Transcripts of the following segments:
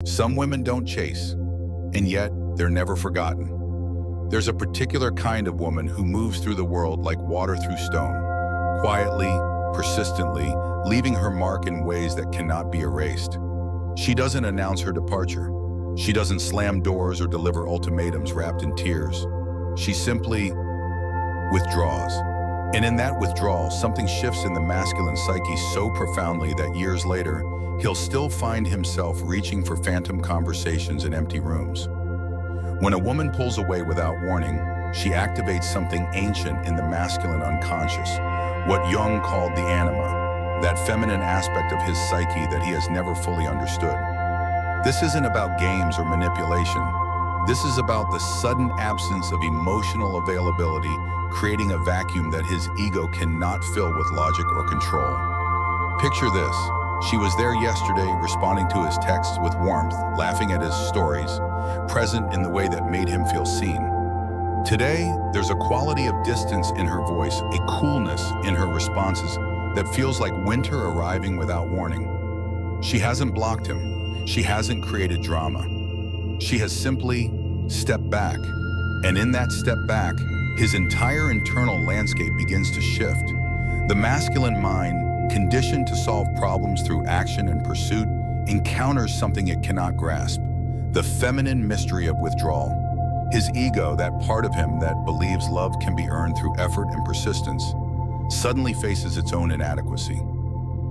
Some women don't chase, and yet they're never forgotten. There's a particular kind of woman who moves through the world like water through stone, quietly, persistently, leaving her mark in ways that cannot be erased. She doesn't announce her departure. She doesn't slam doors or deliver ultimatums wrapped in tears. She simply withdraws. And in that withdrawal, something shifts in the masculine psyche so profoundly that years later, he'll still find himself reaching for phantom conversations in empty rooms. When a woman pulls away without warning, she activates something ancient in the masculine unconscious, what Jung called the anima, that feminine aspect of his psyche that he has never fully understood. This isn't about games or manipulation. This is about the sudden absence of emotional availability, creating a vacuum that his ego cannot fill with logic or control. Picture this. She was there yesterday, responding to his texts with warmth, laughing at his stories, present in the way that made him feel seen. Today, there's a quality of distance in her voice, a coolness in her responses that feels like winter arriving without warning. She hasn't blocked him. She hasn't created drama. She has simply stepped back. And in that step back, his entire internal landscape begins to shift. The masculine mind, conditioned to solve problems through action and pursuit, encounters something it cannot grasp, the feminine mystery of withdrawal. His ego, that part of him that believes love can be earned through effort and persistence, suddenly faces its own inadequacy.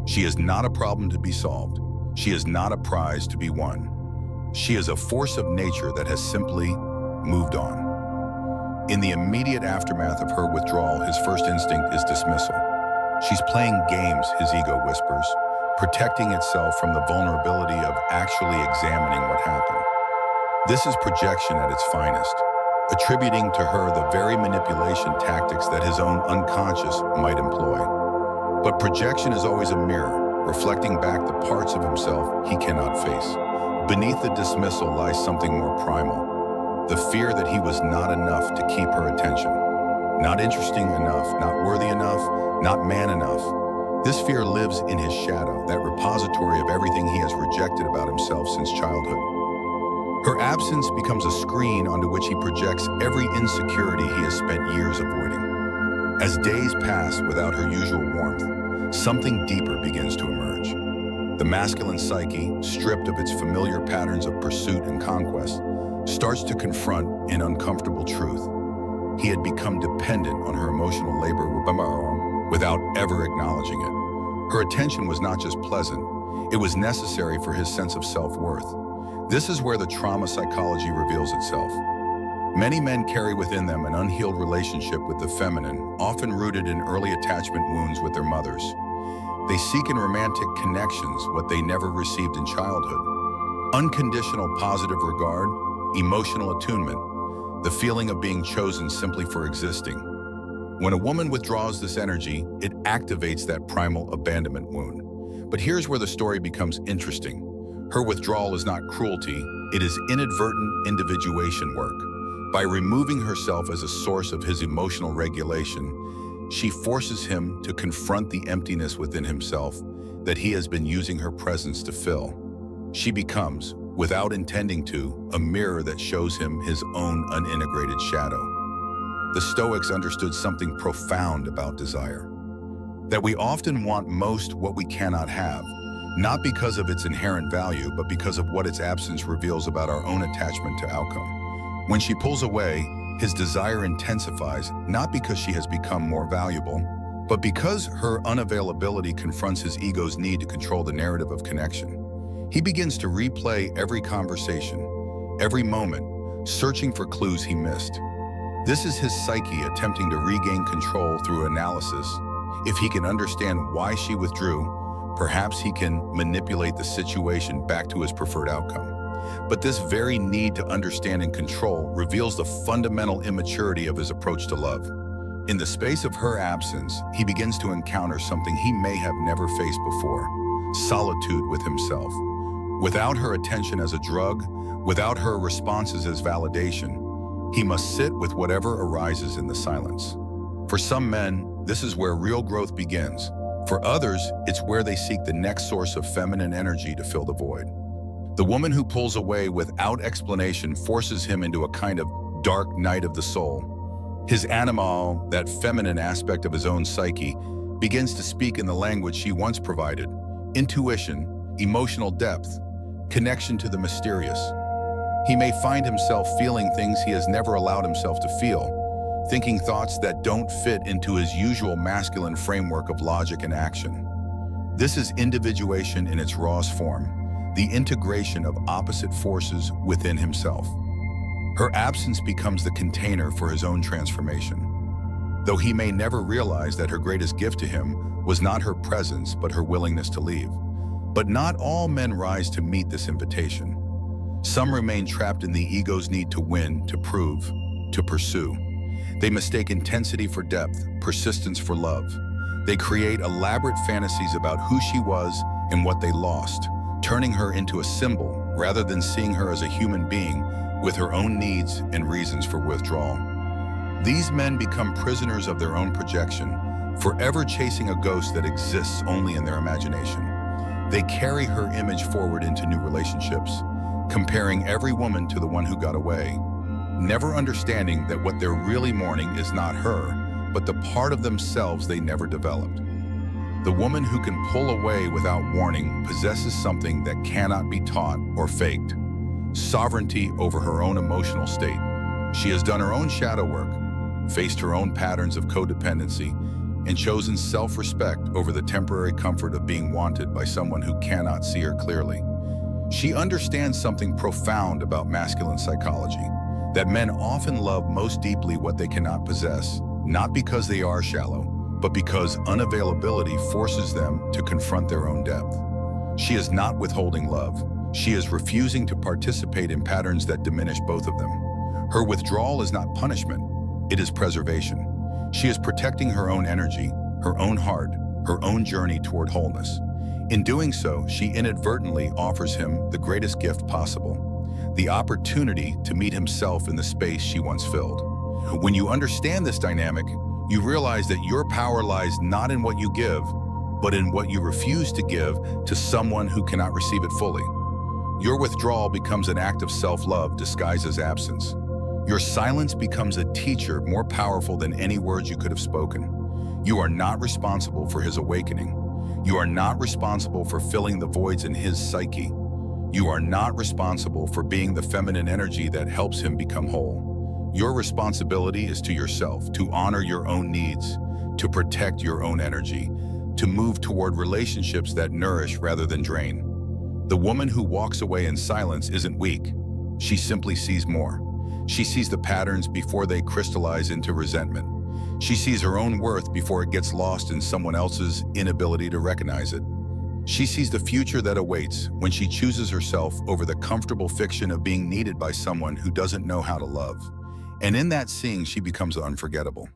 She is not a problem to be solved. She is not a prize to be won. She is a force of nature that has simply moved on. In the immediate aftermath of her withdrawal, his first instinct is dismissal. She's playing games, his ego whispers, protecting itself from the vulnerability of actually examining what happened. This is projection at its finest, attributing to her the very manipulation tactics that his own unconscious might employ. But projection is always a mirror, reflecting back the parts of himself he cannot face. Beneath the dismissal lies something more primal, the fear that he was not enough to keep her attention. Not interesting enough, not worthy enough, not man enough. This fear lives in his shadow, that repository of everything he has rejected about himself since childhood. Her absence becomes a screen onto which he projects every insecurity he has spent years avoiding. As days pass without her usual warmth, something deeper begins to emerge. The masculine psyche, stripped of its familiar patterns of pursuit and conquest, starts to confront an uncomfortable truth. He had become dependent on her emotional labor without ever acknowledging it. Her attention was not just pleasant, it was necessary for his sense of self-worth. This is where the trauma psychology reveals itself. Many men carry within them an unhealed relationship with the feminine, often rooted in early attachment wounds with their mothers. They seek in romantic connections what they never received in childhood. Unconditional positive regard, emotional attunement, the feeling of being chosen simply for existing. When a woman withdraws this energy, it activates that primal abandonment wound. But here's where the story becomes interesting. Her withdrawal is not cruelty, it is inadvertent individuation work. By removing herself as a source of his emotional regulation, she forces him to confront the emptiness within himself that he has been using her presence to fill. She becomes, without intending to, a mirror that shows him his own unintegrated shadow. The Stoics understood something profound about desire. That we often want most what we cannot have, not because of its inherent value, but because of what its absence reveals about our own attachment to outcome. When she pulls away, his desire intensifies, not because she has become more valuable, but because her unavailability confronts his ego's need to control the narrative of connection. He begins to replay every conversation, every moment, searching for clues he missed. This is his psyche attempting to regain control through analysis. If he can understand why she withdrew, perhaps he can manipulate the situation back to his preferred outcome. But this very need to understand and control reveals the fundamental immaturity of his approach to love. In the space of her absence, he begins to encounter something he may have never faced before: solitude with himself. Without her attention as a drug, without her responses as validation, he must sit with whatever arises in the silence. For some men, this is where real growth begins. For others, it's where they seek the next source of feminine energy to fill the void. The woman who pulls away without explanation forces him into a kind of dark night of the soul. His anima, that feminine aspect of his own psyche, begins to speak in the language she once provided: intuition, emotional depth, connection to the mysterious. He may find himself feeling things he has never allowed himself to feel, thinking thoughts that don't fit into his usual masculine framework of logic and action. This is individuation in its rawest form, the integration of opposite forces within himself. Her absence becomes the container for his own transformation, though he may never realize that her greatest gift to him was not her presence but her willingness to leave. But not all men rise to meet this invitation. Some remain trapped in the ego's need to win, to prove, to pursue. They mistake intensity for depth, persistence for love. They create elaborate fantasies about who she was and what they lost, turning her into a symbol rather than seeing her as a human being with her own needs and reasons for withdrawal. These men become prisoners of their own projection, forever chasing a ghost that exists only in their imagination. They carry her image forward into new relationships, comparing every woman to the one who got away, never understanding that what they're really mourning is not her, but the part of themselves they never developed. The woman who can pull away without warning possesses something that cannot be taught or faked: sovereignty over her own emotional state. She has done her own shadow work, faced her own patterns of codependency, and chosen self-respect over the temporary comfort of being wanted by someone who cannot see her clearly. She understands something profound about masculine psychology, that men often love most deeply what they cannot possess, not because they are shallow, but because unavailability forces them to confront their own depth. She is not withholding love. She is refusing to participate in patterns that diminish both of them. Her withdrawal is not punishment, it is preservation. She is protecting her own energy, her own heart, her own journey toward wholeness. In doing so, she inadvertently offers him the greatest gift possible: the opportunity to meet himself in the space she once filled. When you understand this dynamic, you realize that your power lies not in what you give, but in what you refuse to give to someone who cannot receive it fully. Your withdrawal becomes an act of self-love disguised as absence. Your silence becomes a teacher more powerful than any words you could have spoken. You are not responsible for his awakening. You are not responsible for filling the voids in his psyche. You are not responsible for being the feminine energy that helps him become whole. Your responsibility is to yourself, to honor your own needs, to protect your own energy, to move toward relationships that nourish rather than drain. The woman who walks away in silence isn't weak. She simply sees more. She sees the patterns before they crystallize into resentment. She sees her own worth before it gets lost in someone else's inability to recognize it. She sees the future that awaits when she chooses herself over the comfortable fiction of being needed by someone who doesn't know how to love. And in that seeing, she becomes unforgettable.